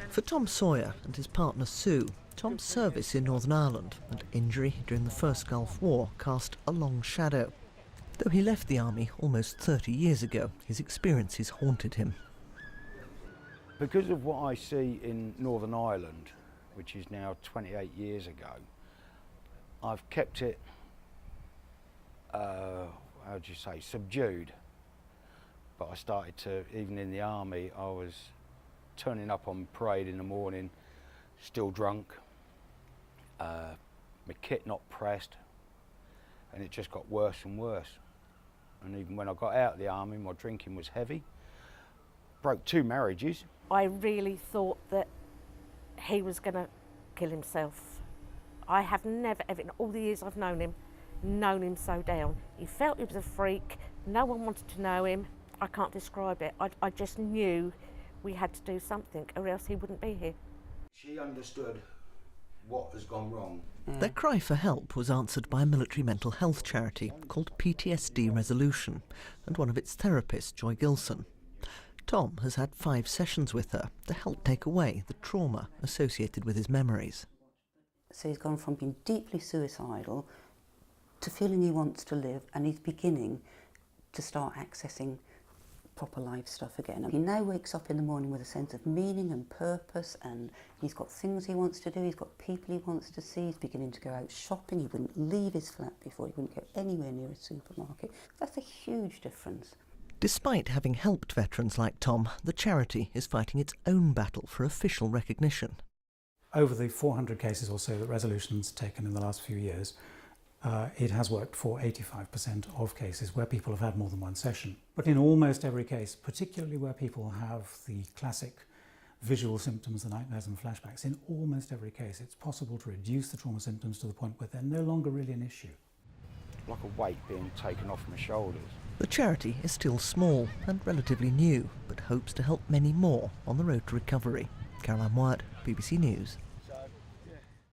For Tom Sawyer and his partner Sue, Tom's service in Northern Ireland and injury during the First Gulf War cast a long shadow. Though he left the army almost 30 years ago, his experiences haunted him. Because of what I see in Northern Ireland, which is now 28 years ago, I've kept it, subdued. But I started to, even in the army, I was turning up on parade in the morning, still drunk, my kit not pressed, and it just got worse and worse. And even when I got out of the army, my drinking was heavy. Broke 2 marriages. I really thought that he was going to kill himself. I have never, ever, in all the years I've known him so down. He felt he was a freak, no one wanted to know him. I can't describe it. I just knew we had to do something or else he wouldn't be here. She understood what has gone wrong. Their cry for help was answered by a military mental health charity called PTSD Resolution and one of its therapists, Joy Gilson. Tom has had 5 sessions with her to help take away the trauma associated with his memories. So he's gone from being deeply suicidal to feeling he wants to live, and he's beginning to start accessing proper life stuff again. He now wakes up in the morning with a sense of meaning and purpose, and he's got things he wants to do, he's got people he wants to see, he's beginning to go out shopping. He wouldn't leave his flat before, he wouldn't go anywhere near a supermarket. That's a huge difference. Despite having helped veterans like Tom, the charity is fighting its own battle for official recognition. Over the 400 cases or so that Resolution's taken in the last few years, it has worked for 85% of cases where people have had more than one session. But in almost every case, particularly where people have the classic visual symptoms, the nightmares and flashbacks, in almost every case it's possible to reduce the trauma symptoms to the point where they're no longer really an issue. Like a weight being taken off my shoulders. The charity is still small and relatively new, but hopes to help many more on the road to recovery. Caroline Wyatt, BBC News.